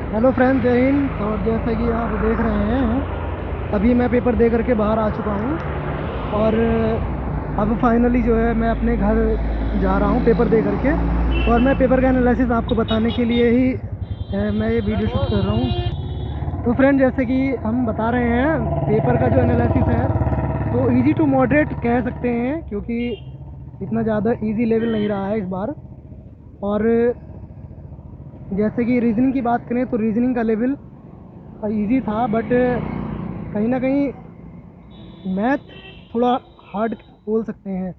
Hello friends, जय हिंद। और जैसा कि आप देख रहे हैं, अभी मैं पेपर दे करके बाहर आ चुका हूँ। और अब फाइनली जो है मैं अपने घर जा रहा हूँ पेपर दे करके। और मैं पेपर का एनालिसिस आपको बताने के लिए ही मैं ये वीडियो शूट कर रहा हूँ। तो फ्रेंड, जैसे कि हम बता रहे हैं, पेपर का जो एनालिसिस है तो इजी टू मॉडरेट कह सकते हैं, क्योंकि इतना ज़्यादा इजी लेवल नहीं रहा है इस बार। और जैसे कि रीजनिंग की बात करें तो रीजनिंग का लेवल इजी था, बट कहीं ना कहीं मैथ थोड़ा हार्ड बोल सकते हैं,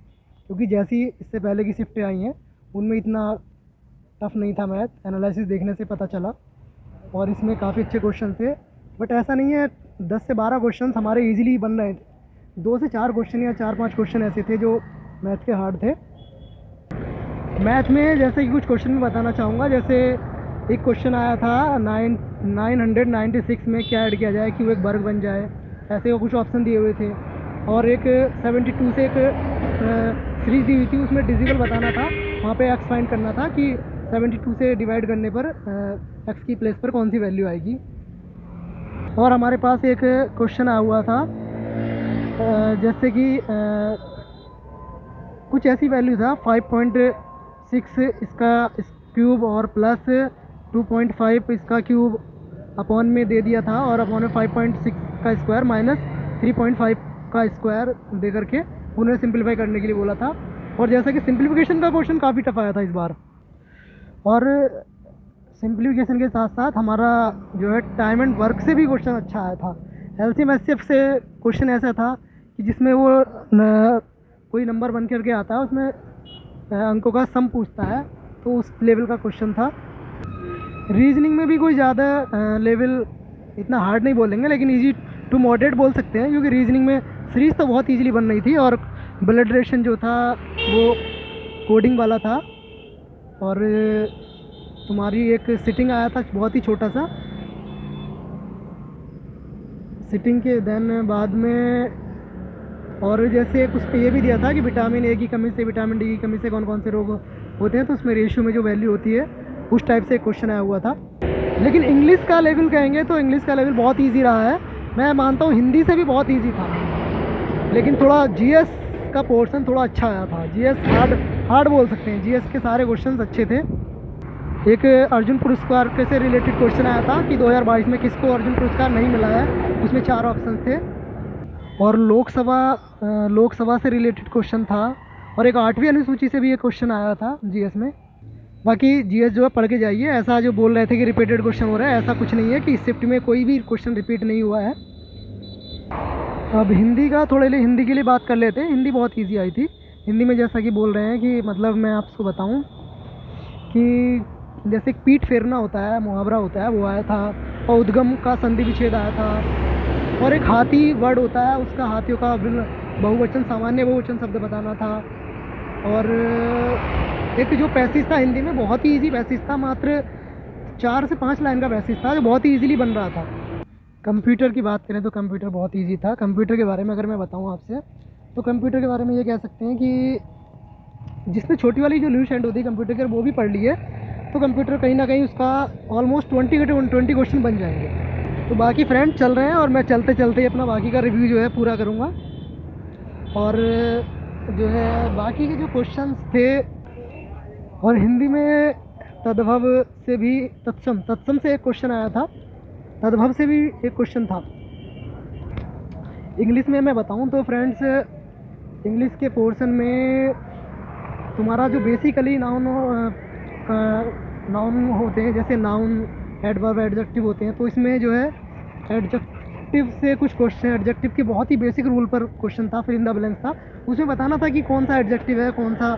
क्योंकि जैसी इससे पहले की शिफ्टें आई हैं उनमें इतना टफ नहीं था मैथ। एनालिसिस देखने से पता चला, और इसमें काफ़ी अच्छे क्वेश्चन थे। बट ऐसा नहीं है, 10 से 12 क्वेश्चन हमारे इजीली बन रहे थे। 2 से 4 क्वेश्चन या 4-5 क्वेश्चन ऐसे थे जो मैथ के हार्ड थे। मैथ में जैसे कि कुछ क्वेश्चन मैं बताना चाहूँगा। जैसे एक क्वेश्चन आया था 996 में क्या ऐड किया जाए कि वो एक वर्ग बन जाए, ऐसे वो कुछ ऑप्शन दिए हुए थे। और एक 72 से एक सीरीज दी हुई थी, उसमें डिजिबल बताना था। वहाँ पे एक्स फाइंड करना था कि 72 से डिवाइड करने पर एक्स की प्लेस पर कौन सी वैल्यू आएगी। और हमारे पास एक क्वेश्चन आया हुआ था जैसे कि कुछ ऐसी वैल्यू था 5.6 इसका क्यूब और प्लस 2.5 इसका क्यूब अपॉन में दे दिया था, और अपॉन में 5.6 का स्क्वायर माइनस 3.5 का स्क्वायर दे करके उन्हें सिंप्लीफाई करने के लिए बोला था। और जैसा कि सिंप्लीफिकेशन का क्वेश्चन काफ़ी टफ आया था इस बार। और सिंप्लीफिकेशन के साथ साथ हमारा जो है टाइम एंड वर्क से भी क्वेश्चन अच्छा आया था। एलसीएम एचसीएफ से क्वेश्चन ऐसा था कि जिसमें वो कोई नंबर बन करके आता है, उसमें अंकों का सम पूछता है, तो उस लेवल का क्वेश्चन था। रीजनिंग में भी कोई ज़्यादा लेवल इतना हार्ड नहीं बोलेंगे, लेकिन इजी टू मॉडरेट बोल सकते हैं, क्योंकि रीजनिंग में सीरीज तो बहुत इजीली बन रही थी, और ब्लड रिलेशन जो था वो कोडिंग वाला था। और तुम्हारी एक सिटिंग आया था बहुत ही छोटा सा, सिटिंग के देन बाद में। और जैसे उस पर ये भी दिया था कि विटामिन ए की कमी से, विटामिन डी की कमी से कौन कौन से रोग होते हैं, तो उसमें रेशियो में जो वैल्यू होती है उस टाइप से एक क्वेश्चन आया हुआ था। लेकिन इंग्लिश का लेवल कहेंगे तो इंग्लिश का लेवल बहुत इजी रहा है। मैं मानता हूँ हिंदी से भी बहुत इजी था, लेकिन थोड़ा जीएस का पोर्शन थोड़ा अच्छा आया था। जीएस हार्ड बोल सकते हैं, जीएस के सारे क्वेश्चन अच्छे थे। एक अर्जुन पुरस्कार के से रिलेटेड क्वेश्चन आया था कि 2022 में किसको अर्जुन पुरस्कार नहीं मिला है, उसमें 4 ऑप्शन थे। और लोकसभा से रिलेटेड क्वेश्चन था, और एक 8वीं अनुसूची से भी एक क्वेश्चन आया था जीएस में। बाकी जीएस जो है पढ़ के जाइए। ऐसा जो बोल रहे थे कि रिपीटेड क्वेश्चन हो रहा है, ऐसा कुछ नहीं है कि इस शिफ्ट में कोई भी क्वेश्चन रिपीट नहीं हुआ है। अब हिंदी का थोड़े लिए हिंदी के लिए बात कर लेते हैं। हिंदी बहुत ईजी आई थी। हिंदी में जैसा कि बोल रहे हैं कि मतलब मैं आपको बताऊँ कि जैसे पीठ फेरना होता है, मुहावरा होता है, वो आया था। और उद्गम का संधि विच्छेद आया था। और एक हाथी वर्ड होता है, उसका हाथियों का बहुवचन, सामान्य बहुवचन शब्द बताना था। और एक जो पैसेज था हिंदी में, बहुत ही इजी पैसेज था, मात्र 4 से 5 लाइन का पैसेज था, जो बहुत ही इजीली बन रहा था। कंप्यूटर की बात करें तो कंप्यूटर बहुत इजी था। कंप्यूटर के बारे में अगर मैं बताऊं आपसे, तो कंप्यूटर के बारे में ये कह सकते हैं कि जिसने छोटी वाली जो न्यूज एंड होती है कंप्यूटर की, वो भी पढ़ ली है, तो कंप्यूटर कहीं ना कहीं उसका ऑलमोस्ट 20 क्वेश्चन बन जाएंगे। तो बाकी फ्रेंड चल रहे हैं, और मैं चलते चलते ही अपना बाकी का रिव्यू जो है पूरा करूँगा। और जो है बाकी के जो क्वेश्चंस थे, और हिंदी में तद्भव से भी तत्सम से एक क्वेश्चन आया था, तद्भव से भी एक क्वेश्चन था। इंग्लिश में मैं बताऊं तो फ्रेंड्स, इंग्लिश के पोर्शन में तुम्हारा जो बेसिकली नाउन होते हैं, जैसे नाउन, एडवर्ब, एडजेक्टिव होते हैं, तो इसमें जो है एडजेक्टिव से कुछ क्वेश्चन, एडजेक्टिव के बहुत ही बेसिक रूल पर क्वेश्चन था, फिल इन द ब्लैंक्स था। उसमें बताना था कि कौन सा एडजेक्टिव है, कौन सा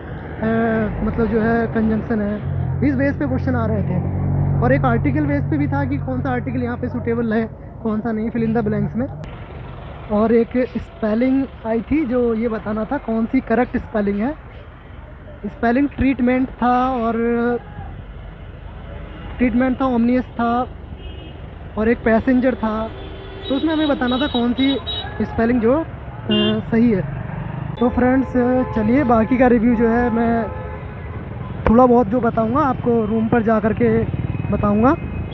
मतलब जो है कंजंक्शन है। इस बेस पे क्वेश्चन आ रहे थे। और एक आर्टिकल बेस पे भी था कि कौन सा आर्टिकल यहाँ पे सूटेबल है, कौन सा नहीं, फिल इन द ब्लैंक्स में। और एक स्पेलिंग आई थी, जो ये बताना था कौन सी करेक्ट स्पेलिंग है। स्पेलिंग ट्रीटमेंट था, और ट्रीटमेंट था, ओमनियस था, और एक पैसेंजर था। तो उसमें हमें बताना था कौन सी स्पेलिंग जो सही है। तो फ्रेंड्स चलिए, बाकी का रिव्यू जो है मैं थोड़ा बहुत जो बताऊंगा आपको रूम पर जा कर के बताऊंगा।